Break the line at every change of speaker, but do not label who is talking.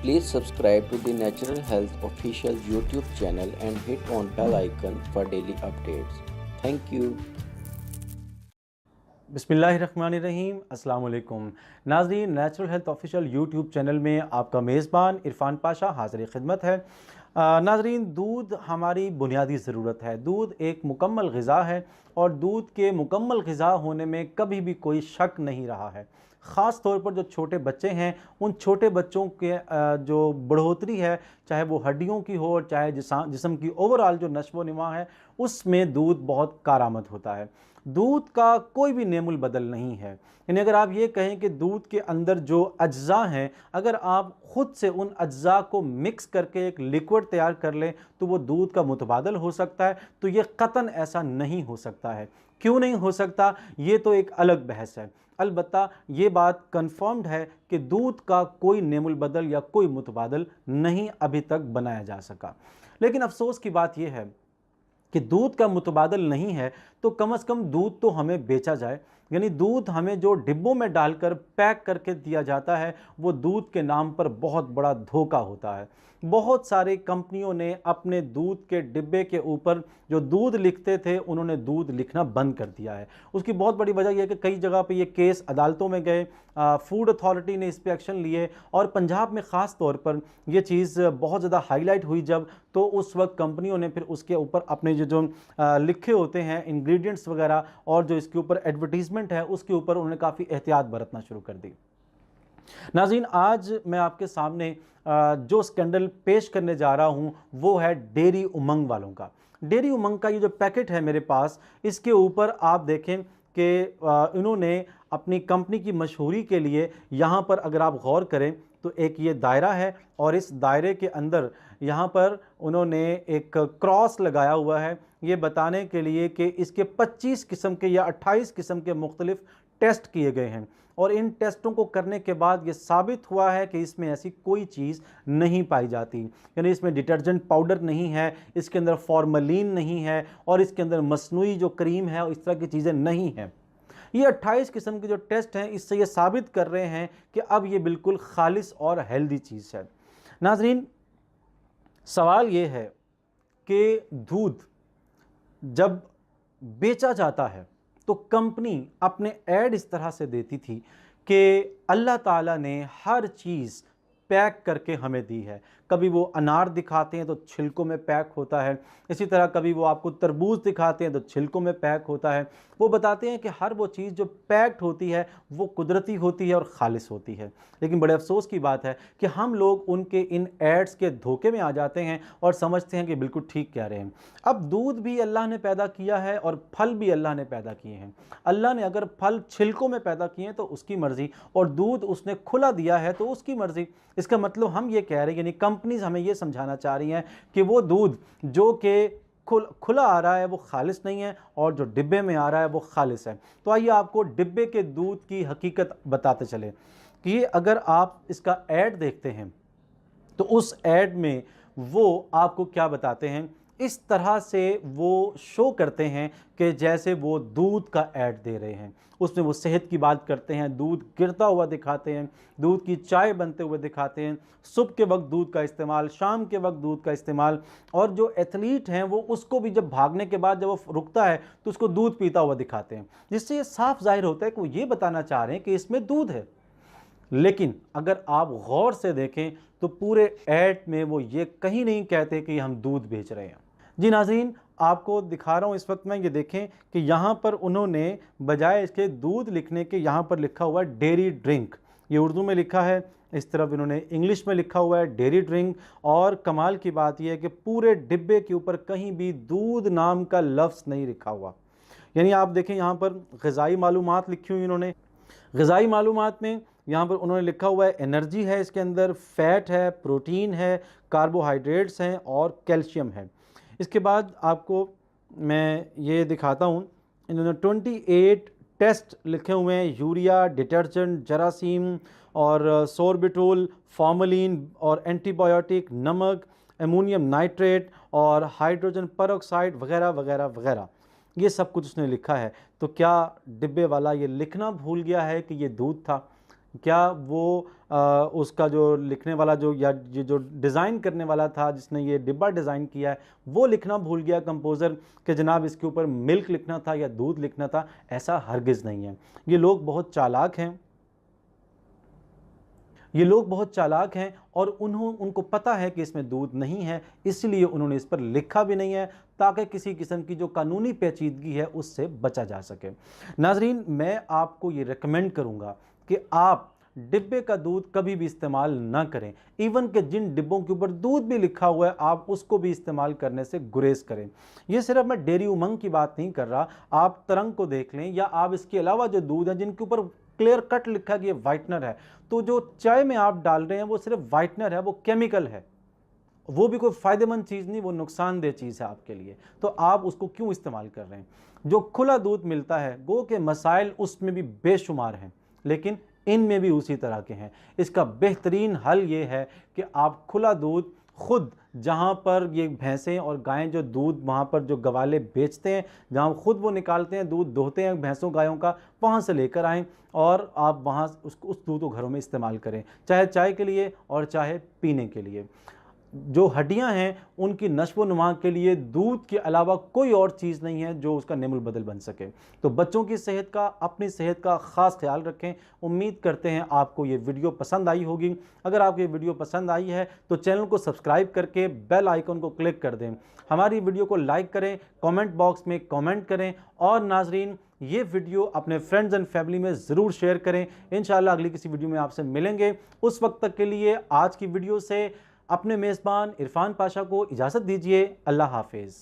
Please subscribe to the Natural Health official YouTube channel and hit on bell icon for daily updates. Thank you.
बिस्मिल्लाहिर्रहमानिर्रहीम अस्सलाम वालेकुम नाज़रीन, natural health official YouTube channel में आपका मेज़बान इरफान पाशा हाज़िर खिदमत है। नाज़रीन, दूध हमारी बुनियादी ज़रूरत है। दूध एक मुकम्मल ग़िज़ा है और दूध के मुकम्मल ग़िज़ा होने में कभी भी कोई शक नहीं रहा है। ख़ास तौर पर जो छोटे बच्चे हैं, उन छोटे बच्चों के जो बढ़ोतरी है, चाहे वो हड्डियों की हो, चाहे जिस्म की ओवरऑल जो नश्व नुमा है, उसमें दूध बहुत कारआमद होता है। दूध का कोई भी नेमुल बदल नहीं है। यानी अगर आप ये कहें कि दूध के अंदर जो अज्जा हैं, अगर आप ख़ुद से उन अज्जा को मिक्स करके एक लिक्विड तैयार कर लें तो वो दूध का मुतबादल हो सकता है, तो ये क़तन ऐसा नहीं हो सकता है। क्यों नहीं हो सकता, ये तो एक अलग बहस है। अलबत्ता ये बात कन्फर्म्ड है कि दूध का कोई नेमुल बदल या कोई मुतबादल नहीं अभी तक बनाया जा सका। लेकिन अफसोस की बात यह है कि दूध का मुतबादल नहीं है, तो कम से कम दूध तो हमें बेचा जाए। यानी दूध हमें जो डिब्बों में डालकर पैक करके दिया जाता है, वो दूध के नाम पर बहुत बड़ा धोखा होता है। बहुत सारी कंपनियों ने अपने दूध के डिब्बे के ऊपर जो दूध लिखते थे, उन्होंने दूध लिखना बंद कर दिया है। उसकी बहुत बड़ी वजह यह है कि कई जगह पे ये केस अदालतों में गए, फूड अथॉरिटी ने इस पर एक्शन लिए और पंजाब में ख़ास तौर पर यह चीज़ बहुत ज़्यादा हाईलाइट हुई जब, तो उस वक्त कंपनियों ने फिर उसके ऊपर अपने जो लिखे होते हैं इंग्रेडिएंट्स वगैरह और जो इसके ऊपर एडवर्टीज़मेंट है, उसके ऊपर उन्होंने काफ़ी एहतियात बरतना शुरू कर दी। नाज़रीन, आज मैं आपके सामने जो स्कैंडल पेश करने जा रहा हूँ वो है डेयरी उमंग वालों का। डेयरी उमंग का ये जो पैकेट है मेरे पास, इसके ऊपर आप देखें कि इन्होंने अपनी कंपनी की मशहूरी के लिए यहाँ पर अगर आप गौर करें तो एक ये दायरा है और इस दायरे के अंदर यहाँ पर उन्होंने एक क्रॉस लगाया हुआ है, ये बताने के लिए कि इसके 25 किस्म के या 28 किस्म के मुख्तलिफ टेस्ट किए गए हैं और इन टेस्टों को करने के बाद ये साबित हुआ है कि इसमें ऐसी कोई चीज़ नहीं पाई जाती। यानी इसमें डिटर्जेंट पाउडर नहीं है, इसके अंदर फॉर्मलिन नहीं है और इसके अंदर मसनूई जो क्रीम है इस तरह की चीज़ें नहीं हैं। ये 28 किस्म के जो टेस्ट हैं, इससे ये साबित कर रहे हैं कि अब ये बिल्कुल खालिस और हेल्दी चीज़ है। नाज़रीन, सवाल ये है कि दूध जब बेचा जाता है तो कंपनी अपने ऐड इस तरह से देती थी कि अल्लाह ताला ने हर चीज़ पैक करके हमें दी है। कभी वो अनार दिखाते हैं तो छिलकों में पैक होता है, इसी तरह कभी वो आपको तरबूज दिखाते हैं तो छिलकों में पैक होता है। वो बताते हैं कि हर वो चीज़ जो पैक्ड होती है वो कुदरती होती है और ख़ालिस होती है। लेकिन बड़े अफसोस की बात है कि हम लोग उनके इन एड्स के धोखे में आ जाते हैं और समझते हैं कि बिल्कुल ठीक कह रहे हैं। अब दूध भी अल्लाह ने पैदा किया है और फल भी अल्लाह ने पैदा किए हैं। अल्लाह ने अगर फल छिलकों में पैदा किए हैं तो उसकी मर्ज़ी, और दूध उसने खुला दिया है तो उसकी मर्ज़ी। इसका मतलब हम ये कह रहे हैं, यानी कंपनीज हमें ये समझाना चाह रही हैं कि वो दूध जो कि खुला आ रहा है वो खालिस नहीं है और जो डिब्बे में आ रहा है वो खालिस है। तो आइए आपको डिब्बे के दूध की हकीकत बताते चले कि अगर आप इसका ऐड देखते हैं तो उस ऐड में वो आपको क्या बताते हैं, इस तरह से वो शो करते हैं कि जैसे वो दूध का ऐड दे रहे हैं। उसमें वो सेहत की बात करते हैं, दूध गिरता हुआ दिखाते हैं, दूध की चाय बनते हुए दिखाते हैं, सुबह के वक्त दूध का इस्तेमाल, शाम के वक्त दूध का इस्तेमाल, और जो एथलीट हैं वो उसको भी जब भागने के बाद जब वो रुकता है तो उसको दूध पीता हुआ दिखाते हैं, जिससे ये साफ जाहिर होता है कि वो ये बताना चाह रहे हैं कि इसमें दूध है। लेकिन अगर आप गौर से देखें तो पूरे ऐड में वो ये कहीं नहीं कहते कि हम दूध बेच रहे हैं। जी नाज़रीन, आपको दिखा रहा हूँ इस वक्त मैं, ये देखें कि यहाँ पर उन्होंने बजाय इसके दूध लिखने के यहाँ पर लिखा हुआ है डेयरी ड्रिंक। ये उर्दू में लिखा है, इस तरफ इन्होंने इंग्लिश में लिखा हुआ है डेयरी ड्रिंक। और कमाल की बात यह है कि पूरे डिब्बे के ऊपर कहीं भी दूध नाम का लफ्ज़ नहीं लिखा हुआ। यानी आप देखें यहाँ पर ग़िज़ाई मालूमात लिखी हुई इन्होंने। ग़िज़ाई मालूमात में यहाँ पर उन्होंने लिखा हुआ है एनर्जी है, इसके अंदर फ़ैट है, प्रोटीन है, कार्बोहाइड्रेट्स हैं और कैल्शियम है। इसके बाद आपको मैं ये दिखाता हूँ, इन्होंने 28 टेस्ट लिखे हुए हैं, यूरिया, डिटर्जेंट, जरासीम और सोर्बिटोल, फॉर्मलिन और एंटीबायोटिक, नमक, एमोनियम नाइट्रेट और हाइड्रोजन पेरोक्साइड वगैरह वगैरह वगैरह, ये सब कुछ उसने लिखा है। तो क्या डिब्बे वाला ये लिखना भूल गया है कि ये दूध था? क्या वो उसका जो लिखने वाला जो या ये जो डिज़ाइन करने वाला था जिसने ये डिब्बा डिज़ाइन किया है वो लिखना भूल गया कंपोज़र कि जनाब इसके ऊपर मिल्क लिखना था या दूध लिखना था? ऐसा हरगिज़ नहीं है। ये लोग बहुत चालाक हैं, ये लोग बहुत चालाक हैं और उनको पता है कि इसमें दूध नहीं है, इसलिए उन्होंने इस पर लिखा भी नहीं है ताकि किसी किस्म की जो कानूनी पेचीदगी है उससे बचा जा सके। नाज़रीन, मैं आपको ये रिकमेंड करूँगा कि आप डिब्बे का दूध कभी भी इस्तेमाल ना करें। इवन कि जिन डिब्बों के ऊपर दूध भी लिखा हुआ है आप उसको भी इस्तेमाल करने से गुरेज करें। ये सिर्फ मैं डेयरी उमंग की बात नहीं कर रहा, आप तरंग को देख लें या आप इसके अलावा जो दूध है जिनके ऊपर क्लियर कट लिखा कि ये वाइटनर है, तो जो चाय में आप डाल रहे हैं वो सिर्फ वाइटनर है, वो केमिकल है, वो भी कोई फ़ायदेमंद चीज़ नहीं, वो नुकसानदेह चीज़ है आपके लिए, तो आप उसको क्यों इस्तेमाल कर रहे हैं? जो खुला दूध मिलता है गो के मसाइल उसमें भी बेशुमार हैं, लेकिन इनमें भी उसी तरह के हैं। इसका बेहतरीन हल ये है कि आप खुला दूध खुद, जहाँ पर ये भैंसें और गायें जो दूध वहाँ पर जो गवाले बेचते हैं, जहाँ खुद वो निकालते हैं, दूध दोहते हैं भैंसों गायों का, वहाँ से लेकर आएँ और आप वहाँ उस दूध को घरों में इस्तेमाल करें, चाहे चाय के लिए और चाहे पीने के लिए। जो हड्डियां हैं उनकी नश्व नुमा के लिए दूध के अलावा कोई और चीज़ नहीं है जो उसका नेमुल बदल बन सके। तो बच्चों की सेहत का, अपनी सेहत का ख़ास ख्याल रखें। उम्मीद करते हैं आपको ये वीडियो पसंद आई होगी। अगर आपको ये वीडियो पसंद आई है तो चैनल को सब्सक्राइब करके बेल आइकन को क्लिक कर दें। हमारी वीडियो को लाइक करें, कमेंट बॉक्स में कमेंट करें और नाजरीन ये वीडियो अपने फ्रेंड्स एंड फैमिली में ज़रूर शेयर करें। इंशाल्लाह अगली किसी वीडियो में आपसे मिलेंगे। उस वक्त तक के लिए आज की वीडियो से अपने मेज़बान इरफान पाशा को इजाज़त दीजिए। अल्लाह हाफिज़।